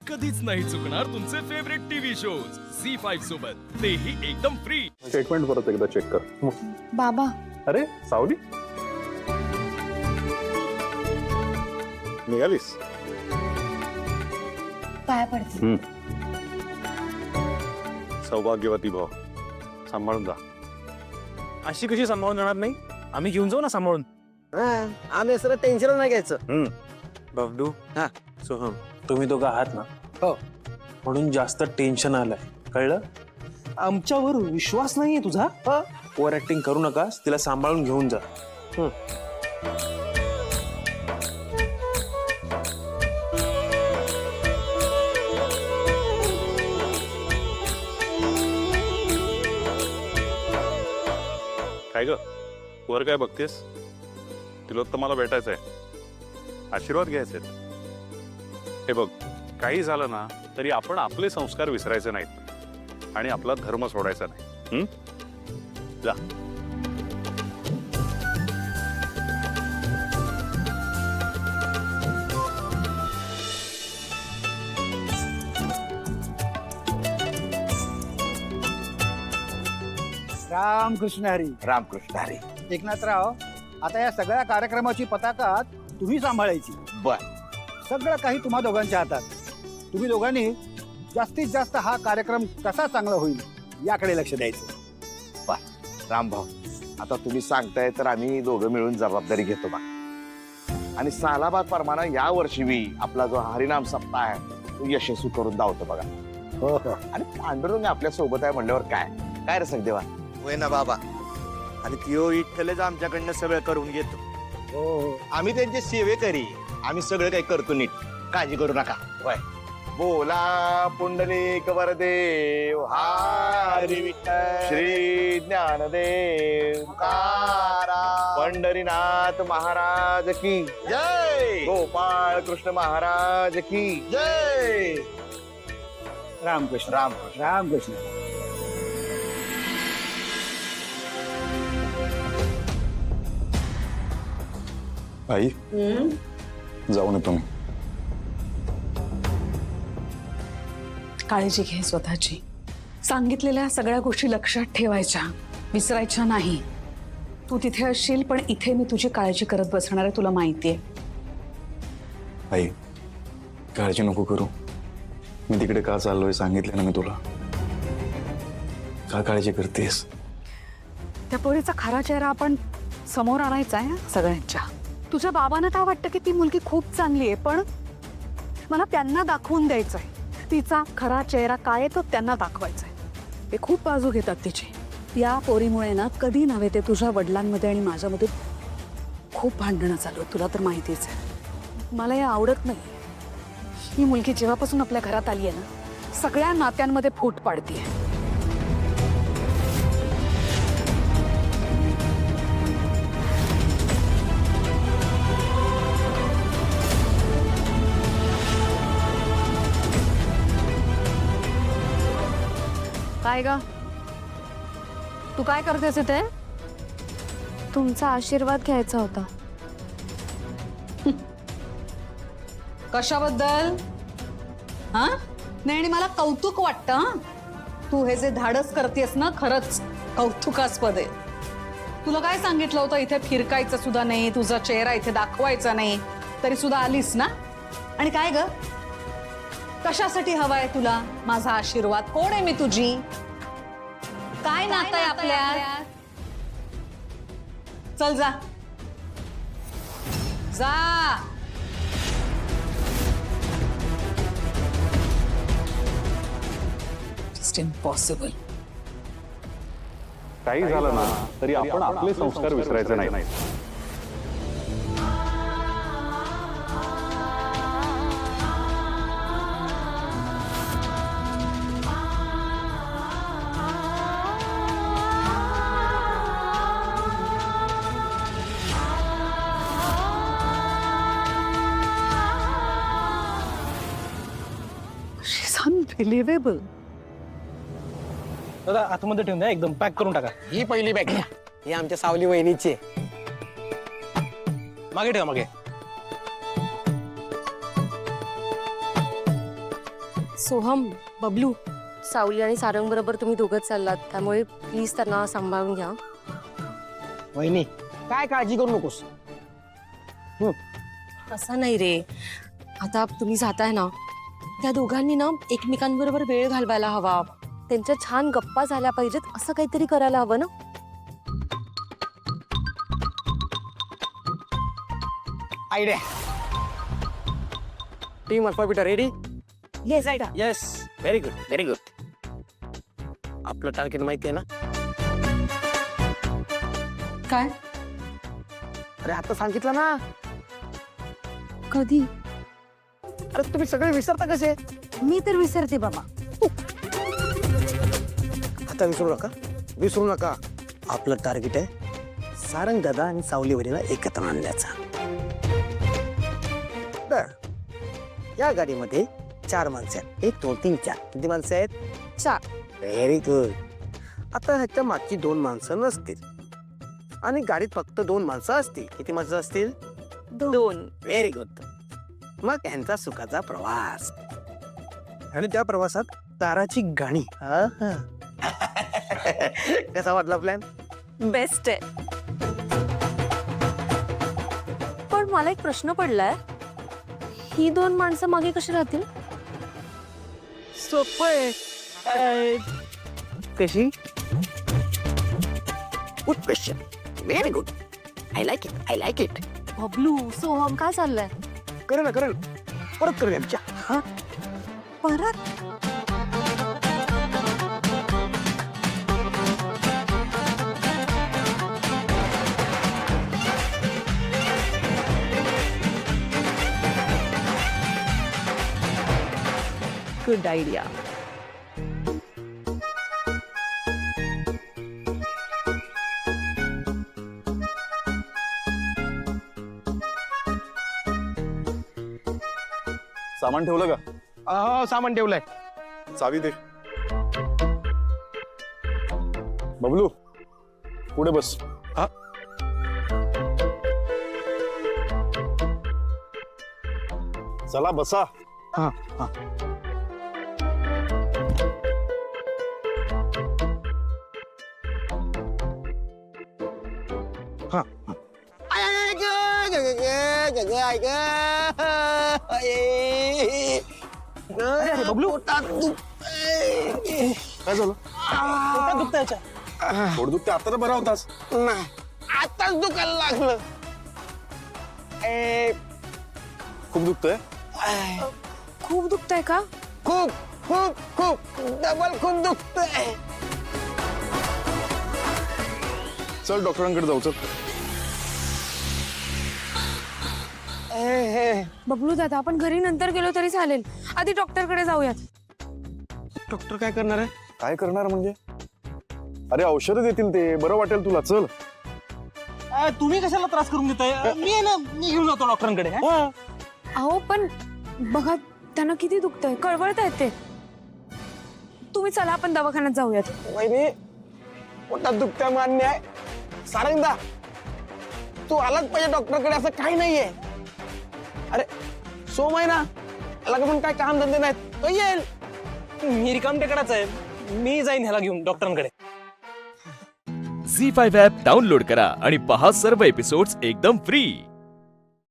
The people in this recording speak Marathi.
कधीच नाही चुकणार तुमचे फेवरेट टीव्ही शोज झी5 सोबत, तेही एकदम फ्री। स्टेटमेंट परत एकदा चेक कर। बाबा अरे सावली, निघालीस? पाया पडते। सौभाग्यवती भाऊ, सांभाळून जा। अशी कशी सांभाळून जाणार नाही? आम्ही घेऊन जाऊ ना सांभाळून। आम्ही सर टेन्शन नाही घ्यायचं। बबलू, हा. सोहम, तुम्ही दोघं आहात ना? हो. म्हणून जास्त टेन्शन आलंय, कळलं? आमच्यावर विश्वास नाहीये तुझा? ओव्हर ऍक्टिंग करू नका, तिला सांभाळून घेऊन जा। काय ग, वर काय बघतेस? तिला तर मला भेटायचंय, आशीर्वाद घ्यायचे। हे बघ, काही झालं ना तरी आपण आपले संस्कार विसरायचे नाहीत आणि आपला धर्म सोडायचा नाही। जा। रामकृष्ण हरी। रामकृष्ण हरी। एकनाथराव, आता या सगळ्या कार्यक्रमाची पताका तुम्ही सांभाळायची। बर। सगळं काही तुम्हा दोघांच्या हातात। तुम्ही दोघांनी जास्तीत जास्त हा कार्यक्रम कसा चांगला होईल याकडे लक्ष द्यायचं। राम भाऊ, आता तुम्ही सांगताय तर आम्ही दोघं मिळून जबाबदारी घेतो बा। आणि सालाबाद प्रमाणे या वर्षी बी आपला जो हरिनाम सप्ताह आहे तो यशस्वी करून दावतो बघा। हो हो। आणि पांडुरंग आपल्या सोबत आहे म्हणल्यावर काय काय रे सगदेवा? होय ना बाबा, आणि त्यो विठ्ठलच आमच्याकडनं सगळं करून घेतो। हो, आम्ही त्यांचे सेवेकरी, आम्ही सगळं काही करतो नीट, काळजी करू नका। होय। बोला पुंडलिक वरदेव हरी विठ्ठल श्री ज्ञानदेव तुकाराम पंढरीनाथ महाराज की जय, गोपाळ कृष्ण महाराज की जय। रामकृष्ण रामकृष्ण। रामकृष्ण। आई, जाऊन येतो मी। काळजी घे स्वतःची। सांगितलेल्या सगळ्या गोष्टी लक्षात ठेवायच्या, विसरायच्या नाही। तू तिथे असशील पण इथे मी तुझी काळजी करत बसणार आहे, तुला माहितीये। आई, काळजी नको करू। मी तिकडे का चाललोय सांगितलं ना मी तुला। का काळजी करतेस? त्या पोरीचा खरा चेहरा आपण समोर आणायचा आहे सगळ्यांच्या। तुझ्या बाबांना काय वाटतं की ती मुलगी खूप चांगली आहे, पण मला त्यांना दाखवून द्यायचं आहे तिचा खरा चेहरा काय आहे तो त्यांना दाखवायचा आहे। ते खूप बाजू घेतात तिची। या पोरीमुळे ना कधी नव्हे ते तुझ्या वडिलांमध्ये आणि माझ्यामध्ये खूप भांडणं चालू आहेत, तुला तर माहितीच आहे। मला हे आवडत नाही। ही मुलगी जेव्हापासून आपल्या घरात आली आहे ना, सगळ्या नात्यांमध्ये फूट पाडतीये। काय ग, तू काय करतेस इथे? तुमचा आशीर्वाद घ्यायचा होता। कशाबद्दल? हा नाही, आणि मला कौतुक वाटतं। हा, तू हे जे धाडस करतेस ना, खरंच कौतुकास्पद आहे। तुला काय सांगितलं होतं इथे फिरकायचं सुद्धा नाही, तुझा चेहरा इथे दाखवायचा नाही, तरी सुद्धा आलीस ना? आणि काय ग, कशासाठी हवाय तुला माझा आशीर्वाद? कोण आहे मी तुझी? काय नातं आहे आपल्यात? चल जा जा। Just impossible. काही झालं ना तरी आपण आपले संस्कार विसरायचे नाही। She's unbelievable. दादा आतमध्ये ठेवून द्या, एकदम पॅक करून टाका। ही पहिली बॅग घ्या, ही आमच्या सावली वहिनीची आहे। मागे ठेवा, मागे। सोहम, बबलू, सावली आणि सारंग बरोबर तुम्ही दोघंच चाललात, त्यामुळे प्लीज त्यांना सांभाळून घ्या. वहिनी काय काळजी करू नकोस. असं नाही रे, आता तुम्ही जाताय ना, त्या दोघांनी ना एकमेकांबरोबर वेळ घालवायला हवा. त्यांच्या छान गप्पा झाल्या पाहिजेत, असं काहीतरी करायला हवं ना. Idea. Team alpha beta ready? Yes idea. Yes, very good very good. आपलं टार्गेट माहिती आहे ना? काय? अरे आता सांगितलं ना. कधी? अरे तुम्ही सगळे विसरता कसे? मी तर विसरते बाबा. आता विसरू नका. आपलं टार्गेट आहे सारंग दादा आणि सावली वहिनीला एकत्र आणण्याचा. तर या गाडीमध्ये 4 माणसं आहेत. 1 2 3 4. किती माणसं आहेत? 4. Very good. आता ह्याच्या मागची 2 माणसं नसतील आणि गाडीत फक्त 2 माणसं असतील. किती माणसं असतील? 2. Very good. मग यांचा सुखाचा प्रवास आणि त्या प्रवासात ताराची गाणी. कसा वाटला प्लॅन? बेस्ट आहे. पण मला एक प्रश्न पडलाय, ही 2 माणसं मागे कशी राहतील? सोपं आहे. कशी? Good question. Very good. I like it. Bablu, Soham, काय चाललंय? करेल परत करूया आमच्या. हा परत? Good idea. सामान ठेवलं का? सामान ठेवलंय. चावी दे. बबलू पुढे बस. चला बसा. हा. बबलू काय झालं? दुखतायच्या. थोडं दुखते आता तर बरा होतास. आताच दुखायला लागलं. खूप दुखतंय. खूप दुखतंय का? खूप खूप खूप डबल खूप दुखतंय. चल डॉक्टरांकडे जाऊ. चल. बबलू दादा, आपण घरी नंतर गेलो तरी चालेल, आधी डॉक्टरकडे जाऊयात. डॉक्टर काय करणार आहे? काय करणार म्हणजे? अरे औषधं देतील ते, बरं वाटेल तुला. चल. तुम्ही कशाला त्रास करून देताय? मी आहे ना, मी घेऊन जातो डॉक्टरांकडे. अहो पण बघा, त्यांना किती दुखतंय, कळवळतायत ते. तुम्ही चला, आपण दवाखान्यात जाऊयात. वहिनी पोटात दुखतंय मान्य आहे. सारंगदा तू आलाच पाहिजे डॉक्टरकडे, असं काही नाहीये. अरे सोम आहे ना, त्याला पण काय काम धंदे नाहीत, तो येईल. मी रिकामटेकडाच आहे, मी जाईन ह्याला घेऊन डॉक्टरांकडे. झी5 ॲप डाउनलोड करा आणि पहा सर्व एपिसोड्स एकदम फ्री.